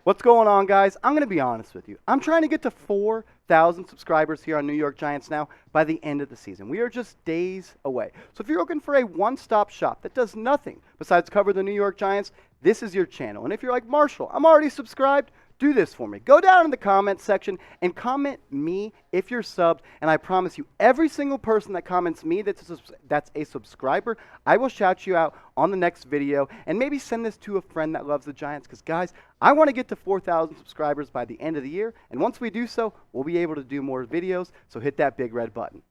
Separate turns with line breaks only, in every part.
What's going on, guys? I'm going to be honest with you. I'm trying to get to 4,000 subscribers here on New York Giants now by the end of the season. We are just days away. So if you're looking for a one-stop shop that does nothing besides cover the New York Giants, this is your channel. And if you're like, Marshall, I'm already subscribed, do this for me. Go down in the comment section and comment me if you're subbed, and I promise you, every single person that comments me that's a subscriber, I will shout you out on the next video, and maybe send this to a friend that loves the Giants, because guys, I want to get to 4,000 subscribers by the end of the year, and once we do so, we'll be able to do more videos, so hit that big red button.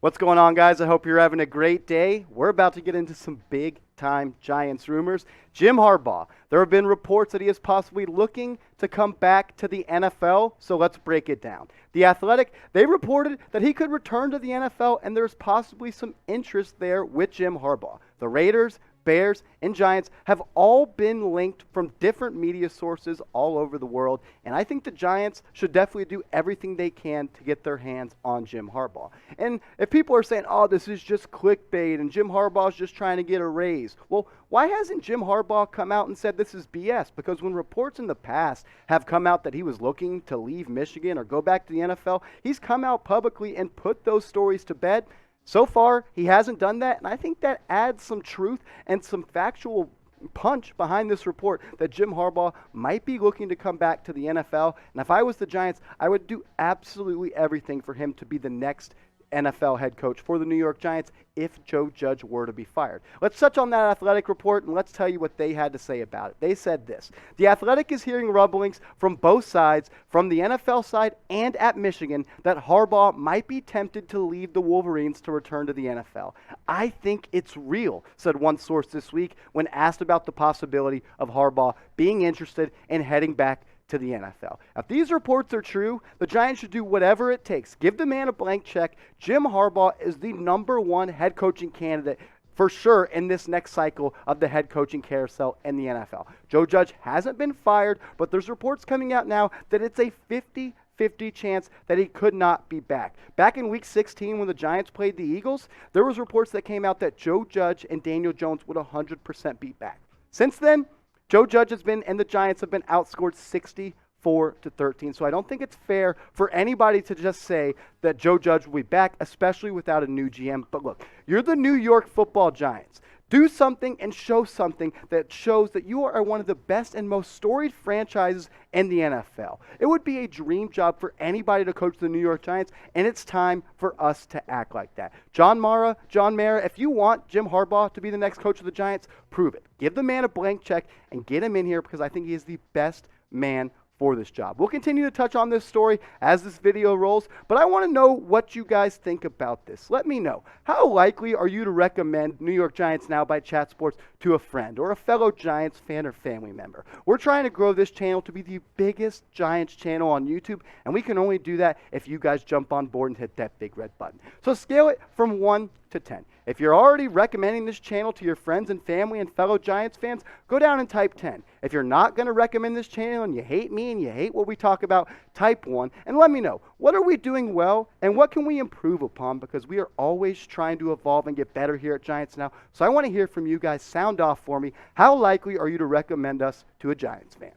What's going on, guys? I hope you're having a great day. We're about to get into some big-time Giants rumors. Jim Harbaugh, there have been reports that he is possibly looking to come back to the NFL, so let's break it down. The Athletic, they reported that he could return to the NFL, and there's possibly some interest there with Jim Harbaugh. The Raiders, Bears, and Giants have all been linked from different media sources all over the world, and I think the Giants should definitely do everything they can to get their hands on Jim Harbaugh. And if people are saying, oh, this is just clickbait and Jim Harbaugh's just trying to get a raise, well, why hasn't Jim Harbaugh come out and said this is BS? Because when reports in the past have come out that he was looking to leave Michigan or go back to the NFL, he's come out publicly and put those stories to bed. So far, he hasn't done that, and I think that adds some truth and some factual punch behind this report that Jim Harbaugh might be looking to come back to the NFL. And if I was the Giants, I would do absolutely everything for him to be the next NFL head coach for the New York Giants if Joe Judge were to be fired. Let's touch on that Athletic report, and let's tell you what they had to say about it. They said this: the Athletic is hearing rumblings from both sides, from the NFL side and at Michigan, that Harbaugh might be tempted to leave the Wolverines to return to the NFL. I think it's real, said one source this week when asked about the possibility of Harbaugh being interested in heading back to the NFL. If these reports are true, the Giants should do whatever it takes. Give the man a blank check. Jim Harbaugh is the #1 head coaching candidate for sure in this next cycle of the head coaching carousel in the NFL. Joe Judge hasn't been fired, but there's reports coming out now that it's a 50-50 chance that he could not be back. Back in week 16 when the Giants played the Eagles, there was reports that came out that Joe Judge and Daniel Jones would 100% be back. Since then, Joe Judge has been, and the Giants have been outscored 64-13. So I don't think it's fair for anybody to just say that Joe Judge will be back, especially without a new GM. But look, you're the New York Football Giants. Do something and show something that shows that you are one of the best and most storied franchises in the NFL. It would be a dream job for anybody to coach the New York Giants, and it's time for us to act like that. John Mara, if you want Jim Harbaugh to be the next coach of the Giants, prove it. Give the man a blank check and get him in here, because I think he is the best man for this job. We'll continue to touch on this story as this video rolls, but I want to know what you guys think about this. Let me know. How likely are you to recommend New York Giants Now by Chat Sports to a friend or a fellow Giants fan or family member? We're trying to grow this channel to be the biggest Giants channel on YouTube, and we can only do that if you guys jump on board and hit that big red button. So scale it from 1 to 10. If you're already recommending this channel to your friends and family and fellow Giants fans, go down and type 10. If you're not going to recommend this channel and you hate me and you hate what we talk about, type 1 and let me know, what are we doing well and what can we improve upon, because we are always trying to evolve and get better here at Giants Now. So I want to hear from you guys. Sound off for me. How likely are you to recommend us to a Giants fan?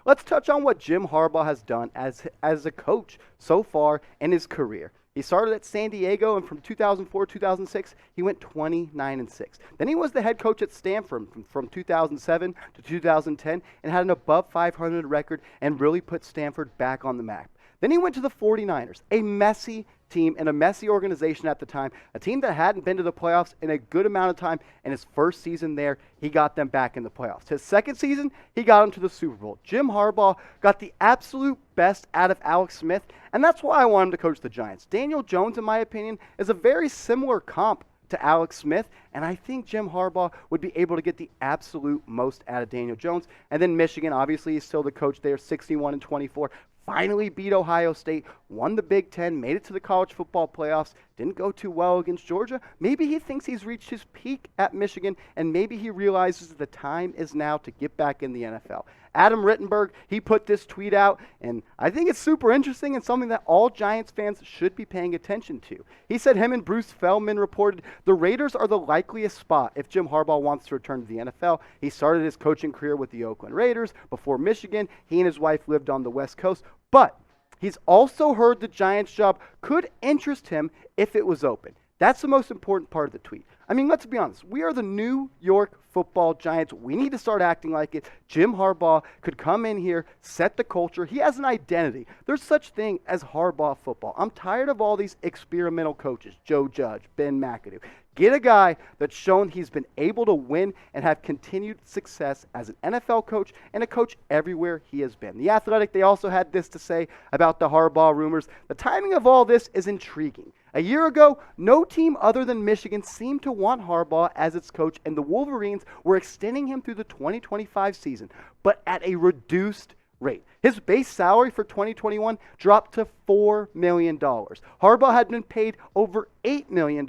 Let's touch on what Jim Harbaugh has done as a coach so far in his career. He started at San Diego, and from 2004-2006, he went 29-6. Then he was the head coach at Stanford from 2007 to 2010 and had an above 500 record and really put Stanford back on the map. Then he went to the 49ers, a messy team and a messy organization at the time, a team that hadn't been to the playoffs in a good amount of time. In his first season there, he got them back in the playoffs. His second season, he got them to the Super Bowl. Jim Harbaugh got the absolute best out of Alex Smith, and that's why I want him to coach the Giants. Daniel Jones, in my opinion, is a very similar comp to Alex Smith, and I think Jim Harbaugh would be able to get the absolute most out of Daniel Jones. And then Michigan, obviously, he's still the coach there, 61-24. Finally beat Ohio State, won the Big Ten, made it to the college football playoffs, didn't go too well against Georgia. Maybe he thinks he's reached his peak at Michigan, and maybe he realizes the time is now to get back in the NFL. Adam Rittenberg, he put this tweet out, and I think it's super interesting and something that all Giants fans should be paying attention to. He said him and Bruce Feldman reported the Raiders are the likeliest spot if Jim Harbaugh wants to return to the NFL. He started his coaching career with the Oakland Raiders. Before Michigan, he and his wife lived on the West Coast, but he's also heard the Giants job could interest him if it was open. That's the most important part of the tweet. I mean, let's be honest. We are the New York Football Giants. We need to start acting like it. Jim Harbaugh could come in here, set the culture. He has an identity. There's such thing as Harbaugh football. I'm tired of all these experimental coaches, Joe Judge, Ben McAdoo. Get a guy that's shown he's been able to win and have continued success as an NFL coach and a coach everywhere he has been. The Athletic, they also had this to say about the Harbaugh rumors. The timing of all this is intriguing. A year ago, no team other than Michigan seemed to want Harbaugh as its coach, and the Wolverines were extending him through the 2025 season, but at a reduced rate. His base salary for 2021 dropped to $4 million. Harbaugh had been paid over $8 million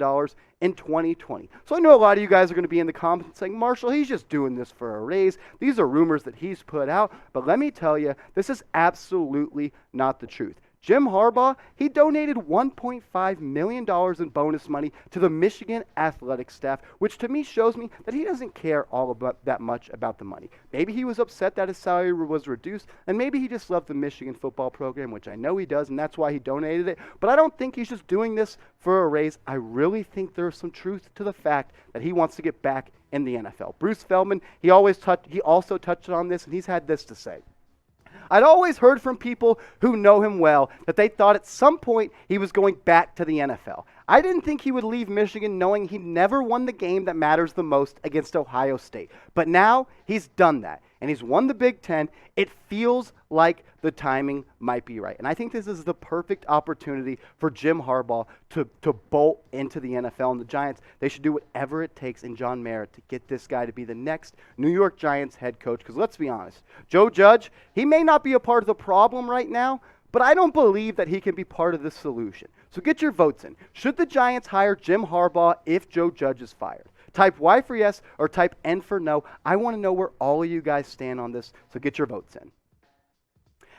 in 2020. So I know a lot of you guys are going to be in the comments saying, Marshall, he's just doing this for a raise. These are rumors that he's put out. But let me tell you, this is absolutely not the truth. Jim Harbaugh, he donated $1.5 million in bonus money to the Michigan athletic staff, which to me shows me that he doesn't care all about that much about the money. Maybe he was upset that his salary was reduced, and maybe he just loved the Michigan football program, which I know he does, and that's why he donated it. But I don't think he's just doing this for a raise. I really think there's some truth to the fact that he wants to get back in the NFL. Bruce Feldman, he also touched on this, and he's had this to say. I'd always heard from people who know him well that they thought at some point he was going back to the NFL. I didn't think he would leave Michigan knowing he never won the game that matters the most against Ohio State. But now he's done that, and he's won the Big Ten. It feels like the timing might be right. And I think this is the perfect opportunity for Jim Harbaugh to bolt into the NFL. And the Giants, they should do whatever it takes in John Mara to get this guy to be the next New York Giants head coach. Because let's be honest, Joe Judge, he may not be a part of the problem right now, but I don't believe that he can be part of the solution. So get your votes in. Should the Giants hire Jim Harbaugh if Joe Judge is fired? Type Y for yes or type N for no. I want to know where all of you guys stand on this, so get your votes in.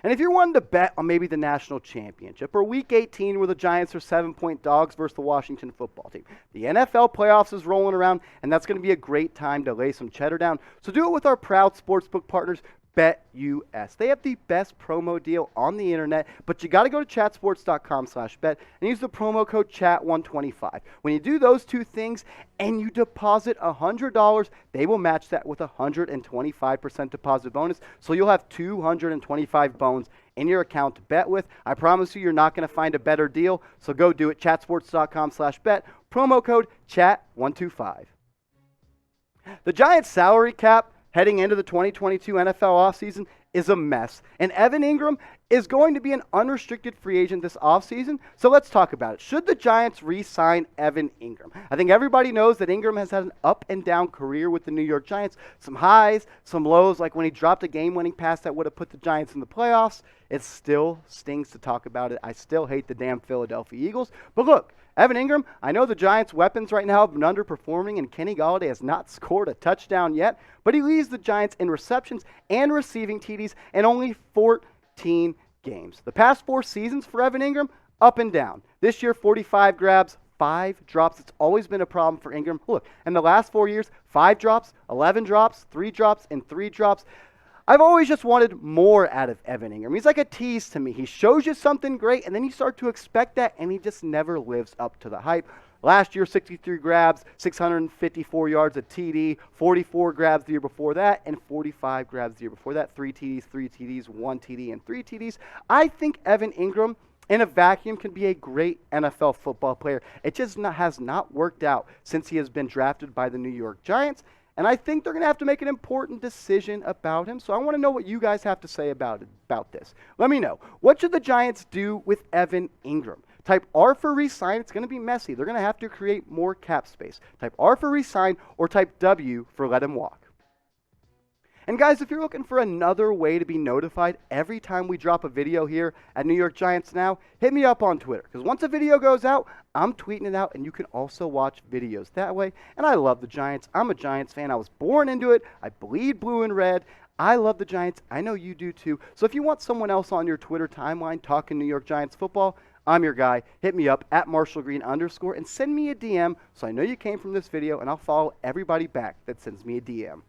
And if you're wanting to bet on maybe the national championship or Week 18 where the Giants are 7-point dogs versus the Washington football team, the NFL playoffs is rolling around, and that's going to be a great time to lay some cheddar down. So do it with our proud sportsbook partners, BetUS. They have the best promo deal on the internet, but you got to go to chatsports.com/bet and use the promo code CHAT125. When you do those two things and you deposit $100, they will match that with a 125% deposit bonus, so you'll have 225 bones in your account to bet with. I promise you're not going to find a better deal, so go do it. Chatsports.com/bet, promo code CHAT125. The Giants salary cap heading into the 2022 NFL offseason is a mess. And Evan Engram is going to be an unrestricted free agent this offseason. So let's talk about it. Should the Giants re-sign Evan Engram? I think everybody knows that Engram has had an up and down career with the New York Giants. Some highs, some lows, like when he dropped a game-winning pass that would have put the Giants in the playoffs. It still stings to talk about it. I still hate the damn Philadelphia Eagles. But look, Evan Engram, I know the Giants' weapons right now have been underperforming, and Kenny Golladay has not scored a touchdown yet, but he leads the Giants in receptions and receiving TDs in only 14 games. The past 4 seasons for Evan Engram, up and down. This year, 45 grabs, 5 drops. It's always been a problem for Engram. Look, in the last 4 years, 5 drops, 11 drops, 3 drops, and 3 drops. I've always just wanted more out of Evan Engram. He's like a tease to me. He shows you something great, and then you start to expect that, and he just never lives up to the hype. Last year, 63 grabs, 654 yards, a TD, 44 grabs the year before that, and 45 grabs the year before that. 3 TDs, 1 TD, and 3 TDs. I think Evan Engram, in a vacuum, can be a great NFL football player. It just has not worked out since he has been drafted by the New York Giants. And I think they're going to have to make an important decision about him. So I want to know what you guys have to say about this. Let me know. What should the Giants do with Evan Engram? Type R for resign. It's going to be messy. They're going to have to create more cap space. Type R for resign or type W for let him walk. And guys, if you're looking for another way to be notified every time we drop a video here at New York Giants Now, hit me up on Twitter. Because once a video goes out, I'm tweeting it out, and you can also watch videos that way. And I love the Giants. I'm a Giants fan. I was born into it. I bleed blue and red. I love the Giants. I know you do too. So if you want someone else on your Twitter timeline talking New York Giants football, I'm your guy. Hit me up at @MarshallGreen_ and send me a DM so I know you came from this video, and I'll follow everybody back that sends me a DM.